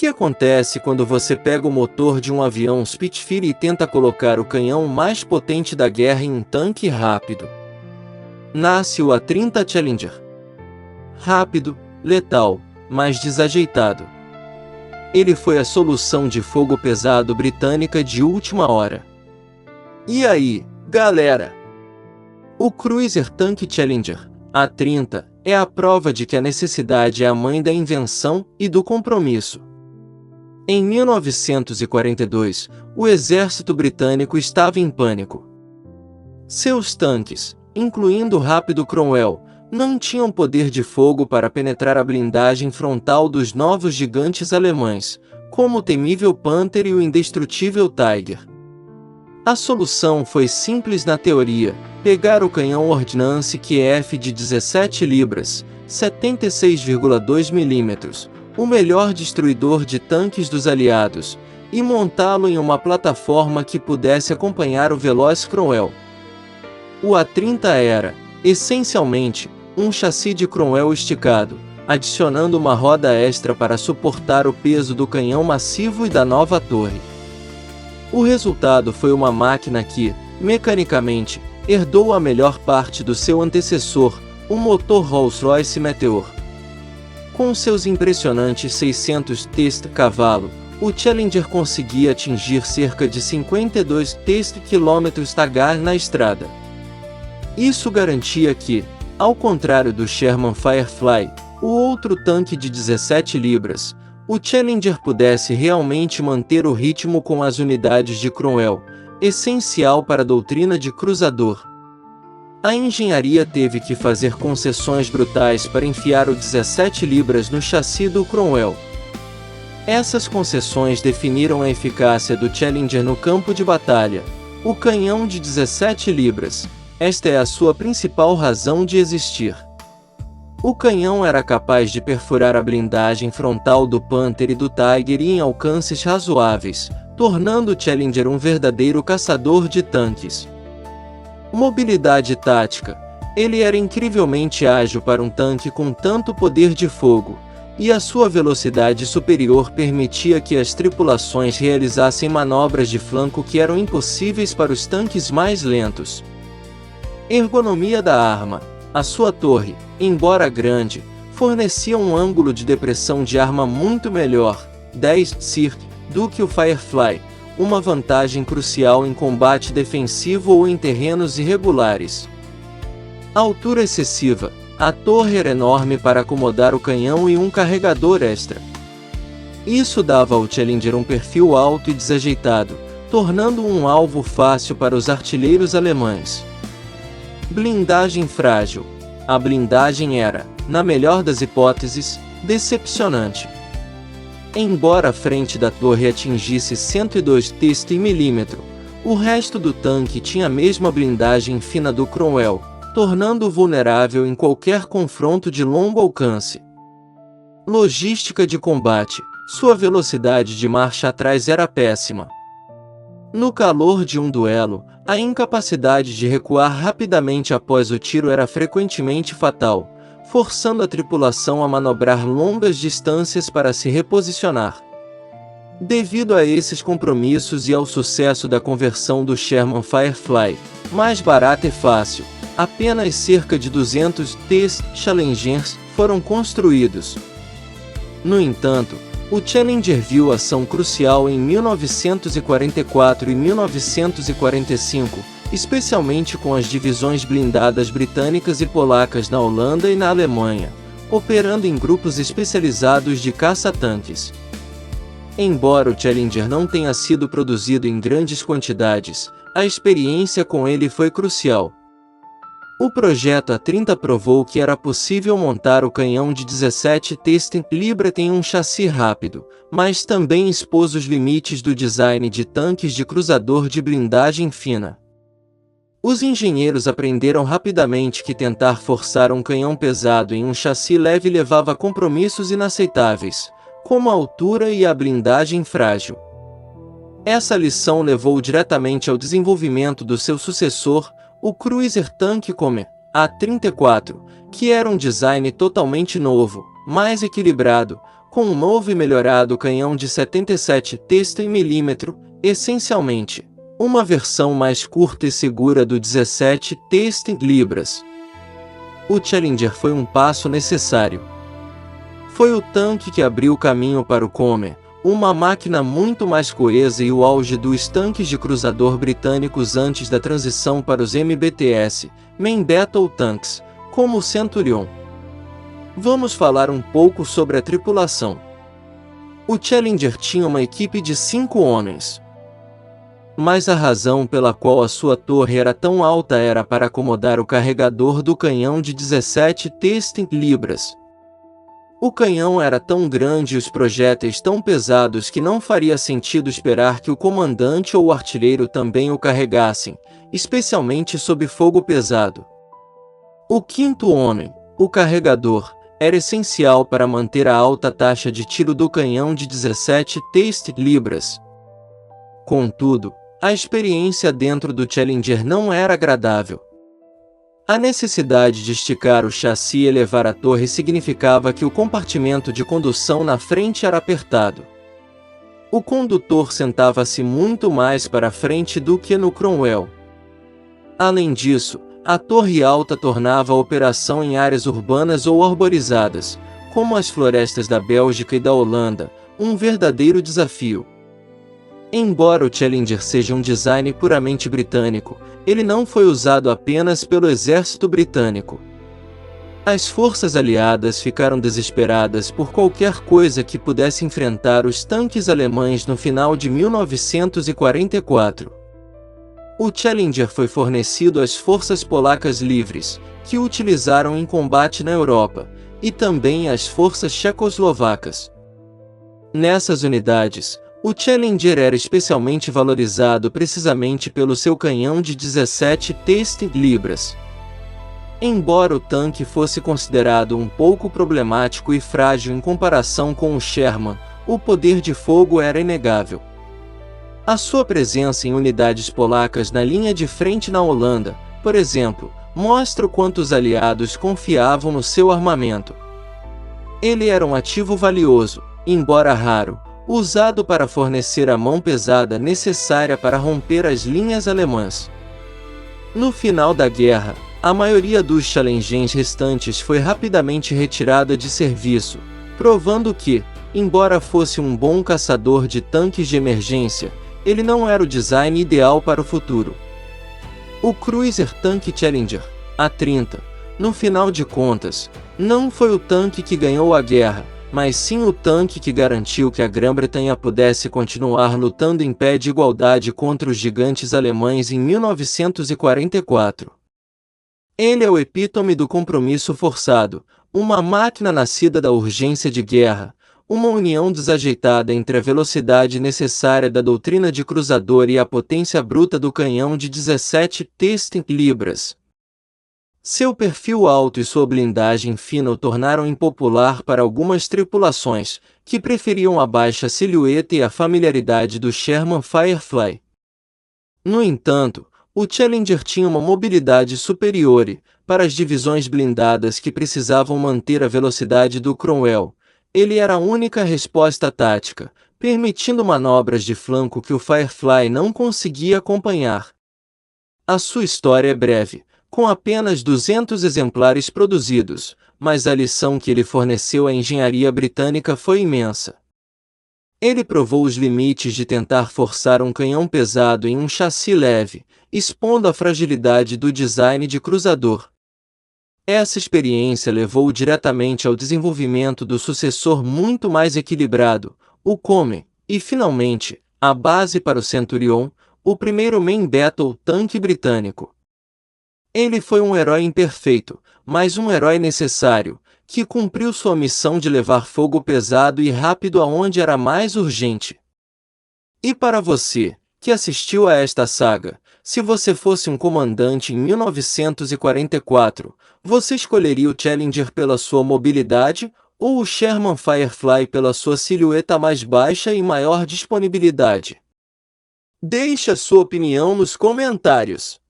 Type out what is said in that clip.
que acontece quando você pega o motor de um avião Spitfire e tenta colocar o canhão mais potente da guerra em um tanque rápido? Nasce o A-30 Challenger. Rápido, letal, mas desajeitado. Ele foi a solução de fogo pesado britânica de última hora. E aí, galera? O Cruiser Tank Challenger, A-30, é a prova de que a necessidade é a mãe da invenção e do compromisso. Em 1942, o exército britânico estava em pânico. Seus tanques, incluindo o rápido Cromwell, não tinham poder de fogo para penetrar a blindagem frontal dos novos gigantes alemães, como o temível Panther e o indestrutível Tiger. A solução foi simples na teoria: pegar o canhão Ordnance Kiev de 17 libras, 76,2 mm, o melhor destruidor de tanques dos aliados, e montá-lo em uma plataforma que pudesse acompanhar o veloz Cromwell. O A-30 era, essencialmente, um chassi de Cromwell esticado, adicionando uma roda extra para suportar o peso do canhão massivo e da nova torre. O resultado foi uma máquina que, mecanicamente, herdou a melhor parte do seu antecessor, o motor Rolls-Royce Meteor. Com seus impressionantes 600 cavalos, o Challenger conseguia atingir cerca de 52 km/h na estrada. Isso garantia que, ao contrário do Sherman Firefly, o outro tanque de 17 libras, o Challenger pudesse realmente manter o ritmo com as unidades de Cromwell, essencial para a doutrina de cruzador. A engenharia teve que fazer concessões brutais para enfiar o 17 libras no chassi do Cromwell. Essas concessões definiram a eficácia do Challenger no campo de batalha. O canhão de 17 libras, esta é a sua principal razão de existir. O canhão era capaz de perfurar a blindagem frontal do Panther e do Tiger em alcances razoáveis, tornando o Challenger um verdadeiro caçador de tanques. Mobilidade tática. Ele era incrivelmente ágil para um tanque com tanto poder de fogo, e a sua velocidade superior permitia que as tripulações realizassem manobras de flanco que eram impossíveis para os tanques mais lentos. Ergonomia da arma. A sua torre, embora grande, fornecia um ângulo de depressão de arma muito melhor, 10 circ, do que o Firefly, uma vantagem crucial em combate defensivo ou em terrenos irregulares. Altura excessiva. A torre era enorme para acomodar o canhão e um carregador extra. Isso dava ao Challenger um perfil alto e desajeitado, tornando-o um alvo fácil para os artilheiros alemães. Blindagem frágil. A blindagem era, na melhor das hipóteses, decepcionante. Embora a frente da torre atingisse 102 mm, o resto do tanque tinha a mesma blindagem fina do Cromwell, tornando-o vulnerável em qualquer confronto de longo alcance. Logística de combate. Sua velocidade de marcha atrás era péssima. No calor de um duelo, a incapacidade de recuar rapidamente após o tiro era frequentemente fatal, forçando a tripulação a manobrar longas distâncias para se reposicionar. Devido a esses compromissos e ao sucesso da conversão do Sherman Firefly, mais barata e fácil, apenas cerca de 200 Challengers foram construídos. No entanto, o Challenger viu ação crucial em 1944 e 1945, especialmente com as divisões blindadas britânicas e polacas na Holanda e na Alemanha, operando em grupos especializados de caça-tanques. Embora o Challenger não tenha sido produzido em grandes quantidades, a experiência com ele foi crucial. O projeto A-30 provou que era possível montar o canhão de 17 libras em um chassi rápido, mas também expôs os limites do design de tanques de cruzador de blindagem fina. Os engenheiros aprenderam rapidamente que tentar forçar um canhão pesado em um chassi leve levava a compromissos inaceitáveis, como a altura e a blindagem frágil. Essa lição levou diretamente ao desenvolvimento do seu sucessor, o Cruiser Tank Come, A-34, que era um design totalmente novo, mais equilibrado, com um novo e melhorado canhão de 77 mm, essencialmente, uma versão mais curta e segura do 17 libras. O Challenger foi um passo necessário. Foi o tanque que abriu o caminho para o Comer, uma máquina muito mais coesa e o auge dos tanques de cruzador britânicos antes da transição para os MBTS, Main Battle Tanks, como o Centurion. Vamos falar um pouco sobre a tripulação. O Challenger tinha uma equipe de 5 homens. Mas a razão pela qual a sua torre era tão alta era para acomodar o carregador do canhão de 17 libras. O canhão era tão grande e os projéteis tão pesados que não faria sentido esperar que o comandante ou o artilheiro também o carregassem, especialmente sob fogo pesado. O quinto homem, o carregador, era essencial para manter a alta taxa de tiro do canhão de 17 libras. Contudo, a experiência dentro do Challenger não era agradável. A necessidade de esticar o chassi e elevar a torre significava que o compartimento de condução na frente era apertado. O condutor sentava-se muito mais para frente do que no Cromwell. Além disso, a torre alta tornava a operação em áreas urbanas ou arborizadas, como as florestas da Bélgica e da Holanda, um verdadeiro desafio. Embora o Challenger seja um design puramente britânico, ele não foi usado apenas pelo exército britânico. As forças aliadas ficaram desesperadas por qualquer coisa que pudesse enfrentar os tanques alemães no final de 1944. O Challenger foi fornecido às forças polacas livres, que o utilizaram em combate na Europa, e também às forças tchecoslovacas. Nessas unidades, o Challenger era especialmente valorizado precisamente pelo seu canhão de 17 libras. Embora o tanque fosse considerado um pouco problemático e frágil em comparação com o Sherman, o poder de fogo era inegável. A sua presença em unidades polacas na linha de frente na Holanda, por exemplo, mostra o quanto os aliados confiavam no seu armamento. Ele era um ativo valioso, embora raro, usado para fornecer a mão pesada necessária para romper as linhas alemãs. No final da guerra, a maioria dos Challengers restantes foi rapidamente retirada de serviço, provando que, embora fosse um bom caçador de tanques de emergência, ele não era o design ideal para o futuro. O Cruiser Tank Challenger, A-30, no final de contas, não foi o tanque que ganhou a guerra, mas sim o tanque que garantiu que a Grã-Bretanha pudesse continuar lutando em pé de igualdade contra os gigantes alemães em 1944. Ele é o epítome do compromisso forçado, uma máquina nascida da urgência de guerra, uma união desajeitada entre a velocidade necessária da doutrina de cruzador e a potência bruta do canhão de 17 libras. Seu perfil alto e sua blindagem fina o tornaram impopular para algumas tripulações, que preferiam a baixa silhueta e a familiaridade do Sherman Firefly. No entanto, o Challenger tinha uma mobilidade superior e, para as divisões blindadas que precisavam manter a velocidade do Cromwell, ele era a única resposta tática, permitindo manobras de flanco que o Firefly não conseguia acompanhar. A sua história é breve, com apenas 200 exemplares produzidos, mas a lição que ele forneceu à engenharia britânica foi imensa. Ele provou os limites de tentar forçar um canhão pesado em um chassi leve, expondo a fragilidade do design de cruzador. Essa experiência levou diretamente ao desenvolvimento do sucessor muito mais equilibrado, o Comer, e finalmente, a base para o Centurion, o primeiro Main Battle Tank britânico. Ele foi um herói imperfeito, mas um herói necessário, que cumpriu sua missão de levar fogo pesado e rápido aonde era mais urgente. E para você, que assistiu a esta saga, se você fosse um comandante em 1944, você escolheria o Challenger pela sua mobilidade, ou o Sherman Firefly pela sua silhueta mais baixa e maior disponibilidade? Deixe a sua opinião nos comentários.